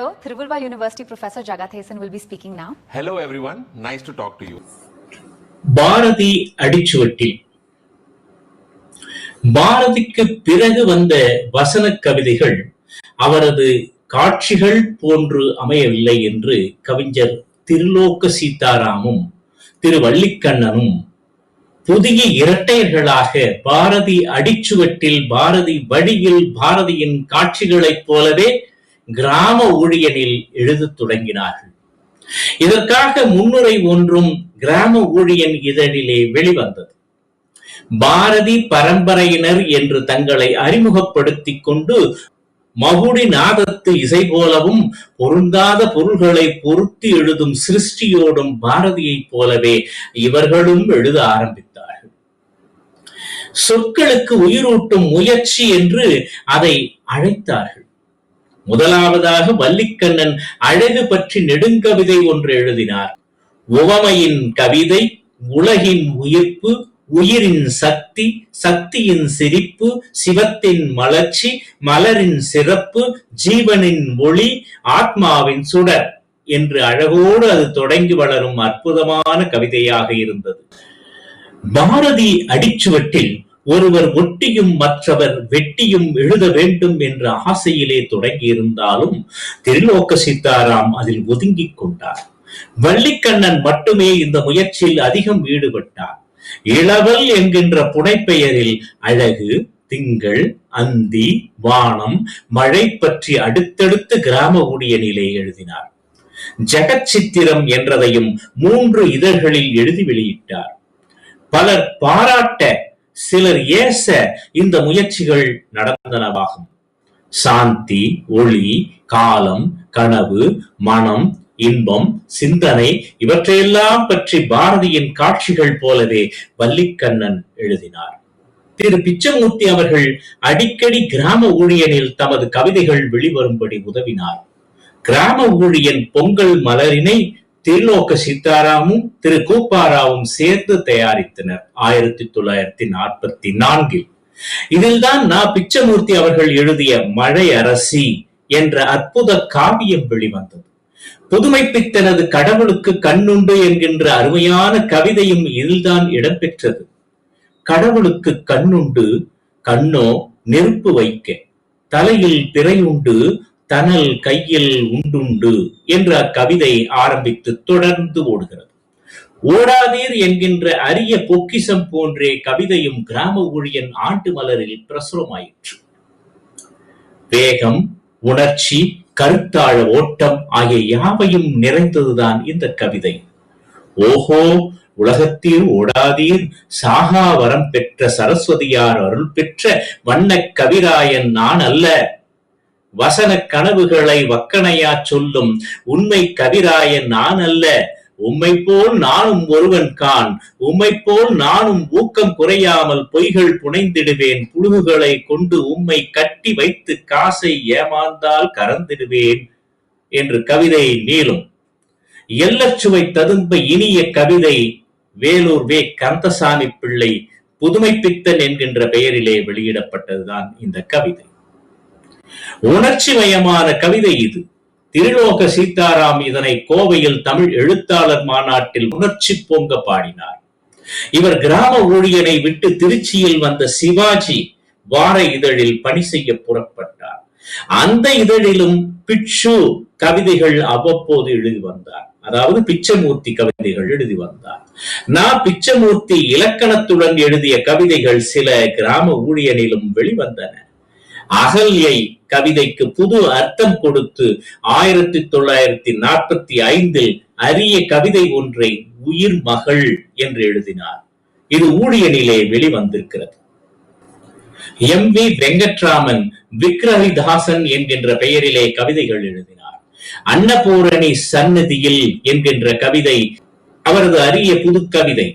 Hello, Tiruvallur University Professor Jagathesan will be speaking now. Hello everyone, nice to talk to you. Bharathi அடிச்சுவட்டில் பாரதிக்கு பிறகு வந்த வசன கவிதைகள் அவரது காட்சிகள் போன்று அமையவில்லை என்று கவிஞர் திருலோக சீதாராமும் திரு வள்ளிக்கண்ணனும் புதிய இரட்டையர்களாக பாரதி அடிச்சுவட்டில் பாரதி வழியில் பாரதியின் காட்சிகளைப் போலவே கிராம ஊழியனில் எழுதத் தொடங்கினார்கள். இதற்காக முன்னுரை ஒன்றும் கிராம ஊழியன் இதழிலே வெளிவந்தது. பாரதி பரம்பரையினர் என்று தங்களை அறிமுகப்படுத்திக் கொண்டு மகுடி நாதத்து இசை போலவும் பொருந்தாத பொருள்களை பொருத்தி எழுதும் சிருஷ்டியோடும் பாரதியைப் போலவே இவர்களும் எழுத ஆரம்பித்தார்கள். சொற்களுக்கு உயிரூட்டும் முயற்சி என்று அதை அழைத்தார்கள். முதலாவதாக வள்ளிக்கண்ணன் அழகு பற்றி நெடுங்கவிதை ஒன்று எழுதினார். உவமையின் கவிதை, உலகின் உயிர்ப்பு, உயிரின் சக்தி, சக்தியின் சிரிப்பு, சிவத்தின் மலர்ச்சி, மலரின் சிறப்பு, ஜீவனின் ஒளி, ஆத்மாவின் சுடர் என்று அழகோடு அது தொடங்கி வளரும் அற்புதமான கவிதையாக இருந்தது. பாரதி அடிச்சுவட்டில் ஒருவர் ஒட்டியும் மற்றவர் வெட்டியும் எழுத வேண்டும் என்ற ஆசையிலே தொடங்கியிருந்தாலும் திருலோக சீதாராம் அதில் ஒதுங்கிக் கொண்டார். வள்ளிக்கண்ணன் மட்டுமே இந்த முயற்சியில் அதிகம் ஈடுபட்டார். இளவல் என்கின்ற புனைப்பெயரில் அழகு, திங்கள், அந்தி, வானம், மழை பற்றி அடுத்தடுத்து கிராம ஊழியனிலே எழுதினார். ஜெகத் சித்திரம் என்றதையும் 3 இதழ்களில் எழுதி வெளியிட்டார். பலர் பாராட்ட, சிலர் ஏச இந்த முயற்சிகள் நடந்தனவாகும். சாந்தி, ஒளி, காலம், கனவு, மனம், இன்பம், சிந்தனை இவற்றையெல்லாம் பற்றி பாரதியின் காட்சிகள் போலவே வள்ளிக்கண்ணன் எழுதினார். திரு பிச்சமூர்த்தி அவர்கள் அடிக்கடி கிராம ஊழியனில் தமது கவிதைகள் வெளிவரும்படி உதவினார். கிராம ஊழியன் பொங்கல் மலரினை திருலோக சீதாராமும் திரு கூப்பாராவும் சேர்ந்து தயாரித்தனர் 1944. இதில்தான் பிச்சமூர்த்தி அவர்கள் எழுதிய மழை அரசி என்ற அற்புத காவியம் வெளிவந்தது. புதுமைப்பித்தனது கடவுளுக்கு கண்ணுண்டு என்கின்ற அருமையான கவிதையும் இதில்தான் இடம்பெற்றது. கடவுளுக்கு கண்ணுண்டு, கண்ணோ நெருப்பு வைக்க, தலையில் பிறையுண்டு, தனல் கையில் உண்டுண்டு என்ற அக்கவிதை ஆரம்பித்து தொடர்ந்து ஓடுகிறது. ஓடாதீர் என்கின்ற அரிய பொக்கிசம் போன்றே கவிதையும் கிராம ஊழியன் ஆண்டு மலரில் பிரசுரமாயிற்று. வேகம், உணர்ச்சி, கருத்தாழ ஓட்டம் ஆகிய யாவையும் நிறைந்ததுதான் இந்த கவிதை. ஓஹோ, உலகத்தீர் ஓடாதீர், சாகா வரம் பெற்ற சரஸ்வதியார் அருள் பெற்ற வண்ண கவிராயன் நான் அல்ல, வசன கனவுகளை வக்கணையா சொல்லும் உண்மை கவிராயன் நான் அல்ல, உம்மை போல் நானும் ஒருவன் கான், உம்மை போல் நானும் ஊக்கம் குறையாமல் பொய்கள் புனைந்திடுவேன், புழுகுகளை கொண்டு உம்மை கட்டி வைத்து காசை ஏமாந்தால் கறந்திடுவேன் என்று கவிதை நீளும். எல்லச்சுவை ததும்ப இனிய கவிதை வேலூர் வே கந்தசாமி பிள்ளை புதுமைப்பித்தன் என்கின்ற பெயரிலே வெளியிடப்பட்டதுதான் இந்த கவிதை. உணர்ச்சி மயமான கவிதை இது. திருலோக சீதாராம் இதனை கோவையில் தமிழ் எழுத்தாளர் மாநாட்டில் உணர்ச்சி பொங்க பாடினார். இவர் கிராம ஊழியனை விட்டு திருச்சியில் வந்த சிவாஜி வார இதழில் பணி செய்ய புறப்பட்டார். அந்த இதழிலும் பிட்சு கவிதைகள் அவ்வப்போது எழுதி வந்தார். அதாவது பிச்சமூர்த்தி கவிதைகள் எழுதி வந்தார். பிச்சமூர்த்தி இலக்கணத்துடன் எழுதிய கவிதைகள் சில கிராம ஊழியனிலும் வெளிவந்தன. அகல்யை கவிதைக்கு புது அர்த்தம் கொடுத்து 1945 அரிய கவிதை ஒன்றை உயிர் மகள் என்று எழுதினார். இது ஊழியனிலே வெளிவந்திருக்கிறது. M.V. வெங்கட்ராமன் விக்ரஹிதாசன் என்கின்ற பெயரிலே கவிதைகள் எழுதினார். அன்னபூரணி சந்நிதியில் என்கின்ற கவிதை அவரது அரிய புதுக்கவிதை.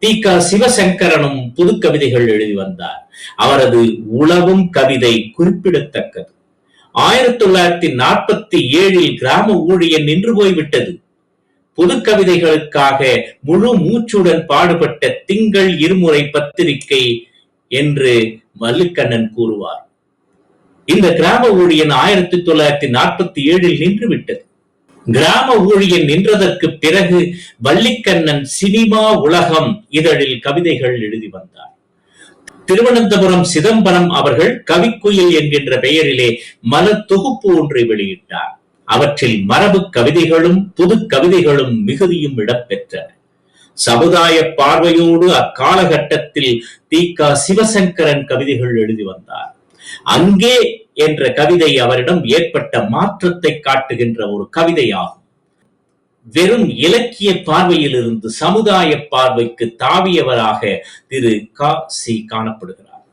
தி.க. சிவசங்கரனும் புதுக்கவிதைகள் எழுதி வந்தார். அவரது உளவும் கவிதை குறிப்பிடத்தக்கது. 1947 கிராம ஊழியன் நின்று போய்விட்டது. புதுக்கவிதைகளுக்காக முழு மூச்சுடன் பாடுபட்ட திங்கள் இருமுறை பத்திரிகை என்று வள்ளிக்கண்ணன் கூறுவார். இந்த கிராம ஊழியன் 1947 நின்றுவிட்டது. கிராம ஊழியன் நின்றதற்கு பிறகு வள்ளிக்கண்ணன் சினிமா உலகம் இதழில் கவிதைகள் எழுதி வந்தார். திருவனந்தபுரம் சிதம்பரம் அவர்கள் கவிக்குயில் என்கின்ற பெயரிலே மலர் தொகுப்பு ஒன்றை வெளியிட்டார். அவற்றில் மரபு கவிதைகளும் புது கவிதைகளும் மிகுதியும் இடம்பெற்றன. சமுதாய பார்வையோடு அக்காலகட்டத்தில் தி.க. சிவசங்கரன் கவிதைகள் எழுதி வந்தார். அங்கே என்ற கவிதை அவரிடம் ஏற்பட்ட மாற்றத்தை காட்டுகின்ற ஒரு கவிதையாகும். வெறும் இலக்கிய பார்வையில் இருந்து சமுதாய பார்வைக்கு தாவியவராக திரு க.சி. காணப்படுகிறார்.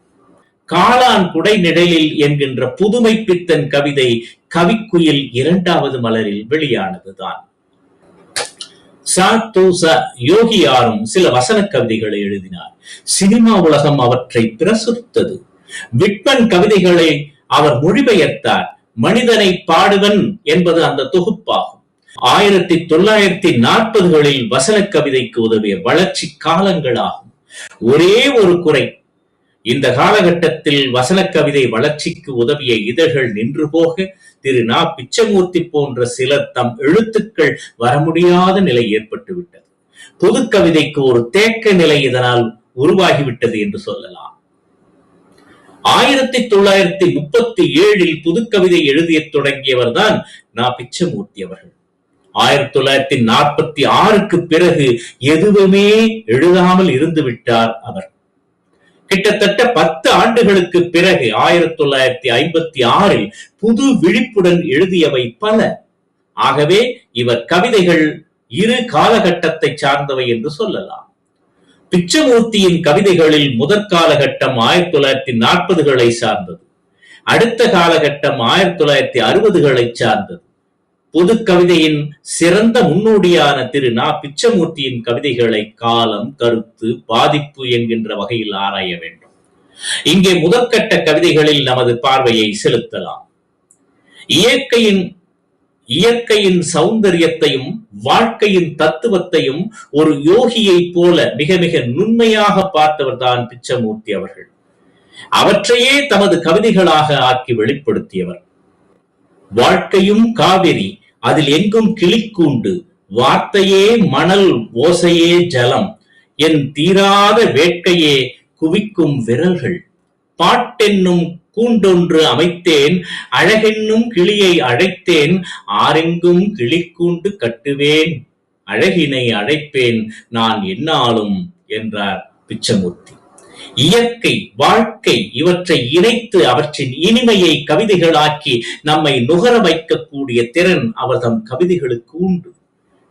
காளான் குடை நிழலில் என்கின்ற புதுமை பித்தன் கவிதை கவிக்குயில் 2வது மலரில் வெளியானதுதான். யோகியாரும் சில வசன கவிதைகளை எழுதினார். சினிமா உலகம் அவற்றை பிரசுரித்தது. விட்மன் கவிதைகளை அவர் மொழிபெயர்த்தார். மனிதனை பாடுவன் என்பது அந்த தொகுப்பாகும். 1940களில் வசன கவிதைக்கு உதவிய வளர்ச்சி காலங்களாகும். ஒரே ஒரு குறை, இந்த காலகட்டத்தில் வசன கவிதை வளர்ச்சிக்கு உதவிய இதழ்கள் நின்று போக திரு நா. பிச்சமூர்த்தி போன்ற சிலர் தம் எழுத்துக்கள் வர முடியாத நிலை ஏற்பட்டுவிட்டது. பொது கவிதைக்கு ஒரு தேக்க நிலை இதனால் உருவாகிவிட்டது என்று சொல்லலாம். 1937 புதுக்கவிதை எழுதிய தொடங்கியவர் தான் நா. பிச்சமூர்த்தி அவர்கள். 1946க்கு பிறகு எதுவுமே எழுதாமல் இருந்து விட்டார் அவர். கிட்டத்தட்ட 10 ஆண்டுகளுக்கு பிறகு 1956 புது விழிப்புடன் எழுதியவை பல. ஆகவே இவர் கவிதைகள் இரு காலகட்டத்தை சார்ந்தவை என்று சொல்லலாம். பிச்சமூர்த்தியின் கவிதைகளில் முதற் காலகட்டம் 1940களை சார்ந்தது. அடுத்த காலகட்டம் 1960களை சார்ந்தது. பொது கவிதையின் சிறந்த முன்னோடியான திரு நா. பிச்சமூர்த்தியின் கவிதைகளை காலம், கருத்து, பாதிப்பு என்கின்ற வகையில் ஆராய வேண்டும். இங்கே முதற்கட்ட கவிதைகளில் நமது பார்வையை செலுத்தலாம். இயற்கையின் சௌந்தரியத்தையும் வாழ்க்கையின் தத்துவத்தையும் ஒரு யோகியை போல மிக மிக நுண்மையாக பார்த்தவர் தான் பிச்சமூர்த்தி அவர்கள். அவற்றையே தமது கவிதைகளாக ஆக்கி வெளிப்படுத்தியவர். வாழ்க்கையும் காவிரி, அதில் எங்கும் கிளிக்கூண்டு, வார்த்தையே மணல், ஓசையே ஜலம், என் தீராத வேட்கையே குவிக்கும் விரல்கள், பாட்டென்னும் கூண்டொன்று அமைத்தேன், அழகென்னும் கிளியை அழைத்தேன், ஆரெங்கும் கிளிக்கூண்டு கட்டுவேன், அழகினை அழைப்பேன் நான் எந்நாளும் என்றார் பிச்சமூர்த்தி. இயற்கை, வாழ்க்கை இவற்றை இணைத்து அவற்றின் இனிமையை கவிதைகளாக்கி நம்மை நுகர வைக்கக்கூடிய திறன் அவர்தம் கவிதைகளுக்கு உண்டு.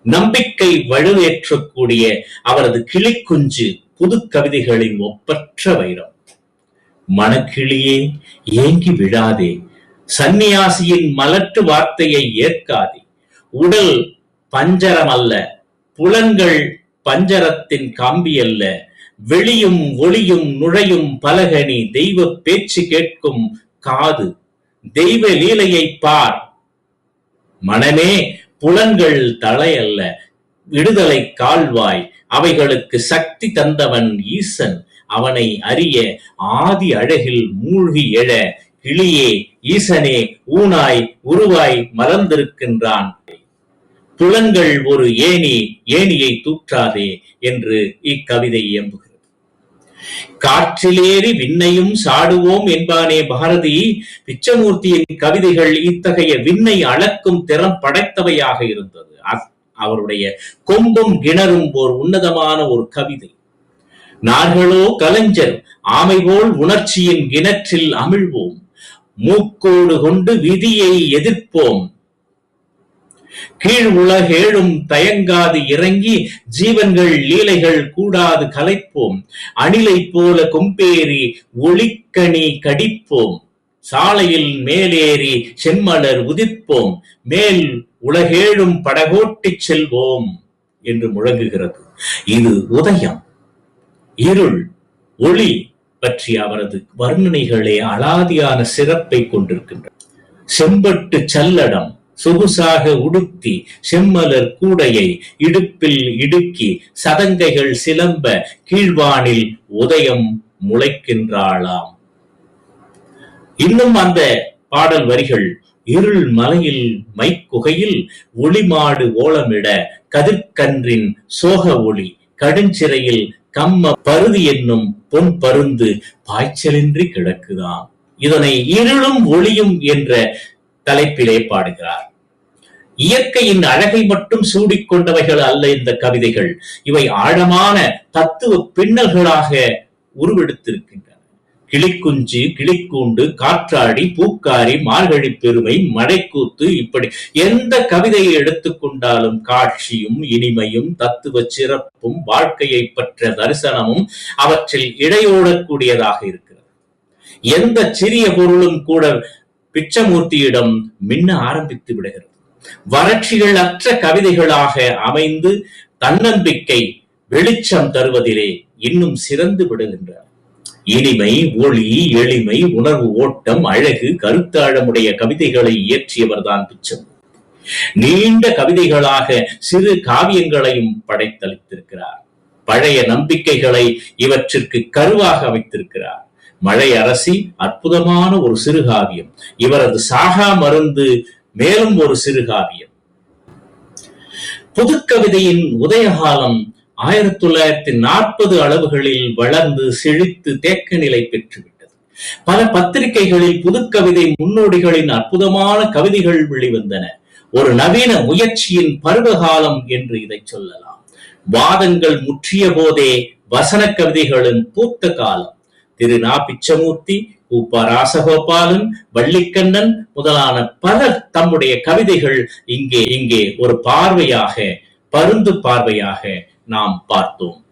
நம்பிக்கை வலுவேற்றக்கூடிய அவரது கிளிக்குஞ்சு புது கவிதைகளின் ஒப்பற்ற வைரம். மனக்கிளியே ஏங்கி விழாதே, சந்நியாசியின் மலட்டு வார்த்தையை ஏற்காதே, உடல் பஞ்சரம் அல்ல, புலன்கள் பஞ்சரத்தின் கம்பி அல்ல, வெளியும் ஒளியும் நுழையும் பலகனி, தெய்வ பேச்சு கேட்கும் காது, தெய்வ லீலையை பார். மனமே புலன்கள் தலை அல்ல, விடுதலை கால்வாய், அவைகளுக்கு சக்தி தந்தவன் ஈசன், அவனை அறிய ஆதி அழகில் மூழ்கி எழ, கிளியே ஈசனே ஊனாய் உருவாய் மலர்ந்திருக்கின்றான். புலன்கள் ஒரு ஏணி, ஏணியை தூற்றாதே என்று இக்கவிதை இயம்புகிறது. காற்றிலேறி விண்ணையும் சாடுவோம் என்பானே பாரதி. பிச்சமூர்த்தியின் கவிதைகள் இத்தகைய விண்ணை அளக்கும் திறம் படைத்தவையாக இருந்தது. அவருடைய கொம்பும் கிணறும் ஓர் உன்னதமான ஒரு கவிதை. நார்களோ கலைஞர், ஆமை போல் உணர்ச்சியின் கிணற்றில் அமிழ்வோம், மூக்கோடு கொண்டு விதியை எதிர்ப்போம், கீழ் உலகேழும் தயங்காது இறங்கி ஜீவன்கள் லீலைகள் கூடாது கலைப்போம், அணிலை போல கொம்பேறி ஒளிக்கணி கடிப்போம், சாலையில் மேலேறி செம்மலர் உதிர்ப்போம், மேல் உலகேழும் படகோட்டிச் செல்வோம் என்று முழங்குகிறது. இது உதயம், இருள், ஒளி பற்றிய அவரது வர்ணனைகளே அலாதியான சிறப்பை கொண்டிருக்கின்றன. செம்பட்டு சல்லடம் சொகுசாக உடுத்தி, செம்மலர் கூடையை இடுப்பில் இடுக்கி, சதங்கைகள் சிலம்ப கீழ்வானில் உதயம் முளைக்கின்றாளாம். இன்னும் அந்த பாடல் வரிகள், இருள் மலையில் மைக்குகையில் ஒளிமாடு ஓலமிட கதிர்கன்றின் சோக ஒளி கடுஞ்சிறையில் கம்ம பருதி என்னும் பொன் பருந்து பாய்ச்சலின்றி கிடக்குதாம். இதனை இருளும் ஒளியும் என்ற தலைப்பிலே பாடுகிறார். இயற்கையின் அழகை மட்டும் சூடிக்கொண்டவைகள் அல்ல இந்த கவிதைகள். இவை ஆழமான தத்துவ பின்னல்களாக உருவெடுத்திருக்கின்றன. கிளிக்குஞ்சு, கிளிக்கூண்டு, காற்றாடி, பூக்காரி, மார்கழி பெருமை, மடைக்கூத்து, இப்படி எந்த கவிதையை எடுத்துக்கொண்டாலும் காட்சியும் இனிமையும் தத்துவ சிறப்பும் வாழ்க்கையை பற்ற தரிசனமும் அவற்றில் இடையோடக்கூடியதாக இருக்கிறது. எந்த சிறிய பொருளும் கூட பிச்சமூர்த்தியிடம் மின்ன ஆரம்பித்து விடுகிறது. வறட்சிகள் அற்ற கவிதைகளாக அமைந்து தன்னம்பிக்கை வெளிச்சம் தருவதிலே இன்னும் சிறந்து விடுகின்றார். இனிமை, ஒளி, எளிமை, உணர்வு ஓட்டம், அழகு, கருத்தாழமுடைய கவிதைகளை இயற்றியவர்தான் பிச்சமூர்த்தி. நீண்ட கவிதைகளாக சிறு காவியங்களையும் படைத்தளித்திருக்கிறார். பழைய நம்பிக்கைகளை இவற்றிற்கு கருவாக வைத்திருக்கிறார். மழை அரசி அற்புதமான ஒரு சிறுகாவியம். இவரது சாகா மருந்து மேலும் ஒரு சிறுகாவியம். புதுக்கவிதையின் உதயகாலம் 1940 அளவுகளில் வளர்ந்து செழித்து தேக்க நிலை பெற்றுவிட்டது. பல பத்திரிகைகளில் புதுக்கவிதை முன்னோடிகளின் அற்புதமான கவிதைகள் வெளிவந்தன. ஒரு நவீன முயற்சியின் பருவகாலம் என்று இதை சொல்லலாம். வாதங்கள் முற்றிய போதே வசன கவிதைகளின் பூத்த காலம். திரு நா. பிச்சமூர்த்தி, உ.ப. ராசகோபாலன், வள்ளிக்கண்ணன் முதலான பலர் தம்முடைய கவிதைகள் இங்கே ஒரு பார்வையாக, பருந்து பார்வையாக நாம் பார்த்தோம்.